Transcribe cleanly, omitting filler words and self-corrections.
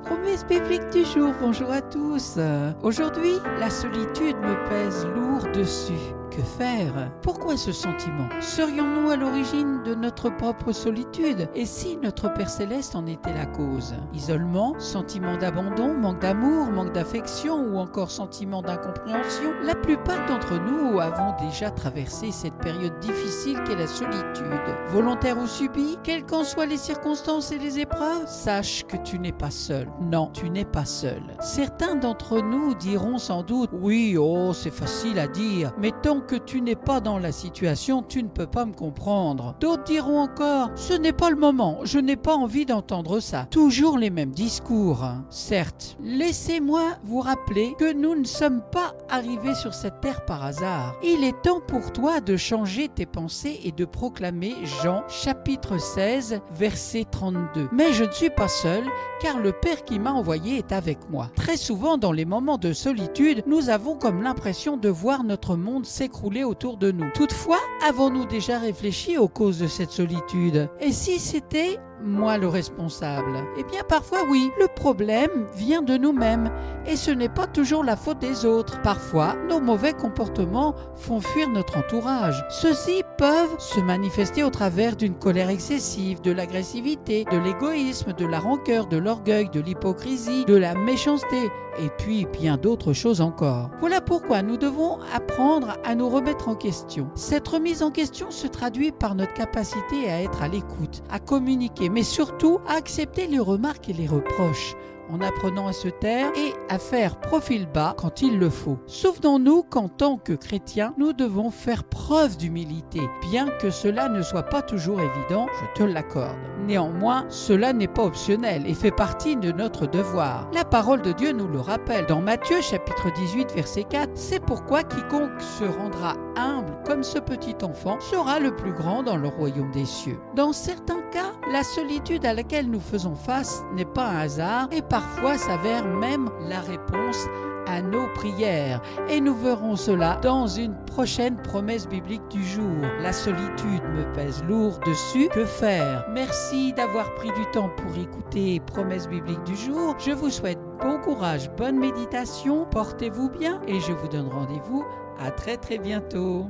Promesse biblique du jour, bonjour à tous. Aujourd'hui, la solitude me pèse lourd dessus. Que faire? Pourquoi ce sentiment? Serions-nous à l'origine de notre propre solitude? Et si notre Père Céleste en était la cause? Isolement, sentiment d'abandon, manque d'amour, manque d'affection ou encore sentiment d'incompréhension? La plupart d'entre nous avons déjà traversé cette période difficile qu'est la solitude. Volontaire ou subie, quelles qu'en soient les circonstances et les épreuves, sache que tu n'es pas seul. Non, tu n'es pas seul. Certains d'entre nous diront sans doute « Oui, c'est facile à dire, mais tant que tu n'es pas dans la situation, tu ne peux pas me comprendre. » D'autres diront encore « Ce n'est pas le moment, je n'ai pas envie d'entendre ça. » Toujours les mêmes discours. Certes, laissez-moi vous rappeler que nous ne sommes pas arrivés sur cette terre par hasard. Il est temps pour toi de changer tes pensées et de proclamer Jean chapitre 16 verset 32. Mais je ne suis pas seul, car le Père qui m'a envoyé est avec moi. Très souvent, dans les moments de solitude, nous avons comme l'impression de voir notre monde s'écrouler autour de nous. Toutefois, avons-nous déjà réfléchi aux causes de cette solitude? Et si c'était moi le responsable? Eh bien parfois oui, le problème vient de nous-mêmes et ce n'est pas toujours la faute des autres. Parfois, nos mauvais comportements font fuir notre entourage. Ceux-ci peuvent se manifester au travers d'une colère excessive, de l'agressivité, de l'égoïsme, de la rancœur, de l'orgueil, de l'hypocrisie, de la méchanceté et puis bien d'autres choses encore. Voilà pourquoi nous devons apprendre à nous remettre en question. Cette remise en question se traduit par notre capacité à être à l'écoute, à communiquer, mais surtout à accepter les remarques et les reproches, en apprenant à se taire et à faire profil bas quand il le faut. Souvenons-nous qu'en tant que chrétiens, nous devons faire preuve d'humilité, bien que cela ne soit pas toujours évident, je te l'accorde. Néanmoins, cela n'est pas optionnel et fait partie de notre devoir. La parole de Dieu nous le rappelle dans Matthieu chapitre 18 verset 4, « C'est pourquoi quiconque se rendra humble comme ce petit enfant sera le plus grand dans le royaume des cieux. » Dans certains cas, la solitude à laquelle nous faisons face n'est pas un hasard et parfois s'avère même la réponse à nos prières. Et nous verrons cela dans une prochaine promesse biblique du jour. La solitude me pèse lourd dessus. Que faire? Merci d'avoir pris du temps pour écouter promesse biblique du jour. Je vous souhaite bon courage, bonne méditation, portez-vous bien et je vous donne rendez-vous à très bientôt.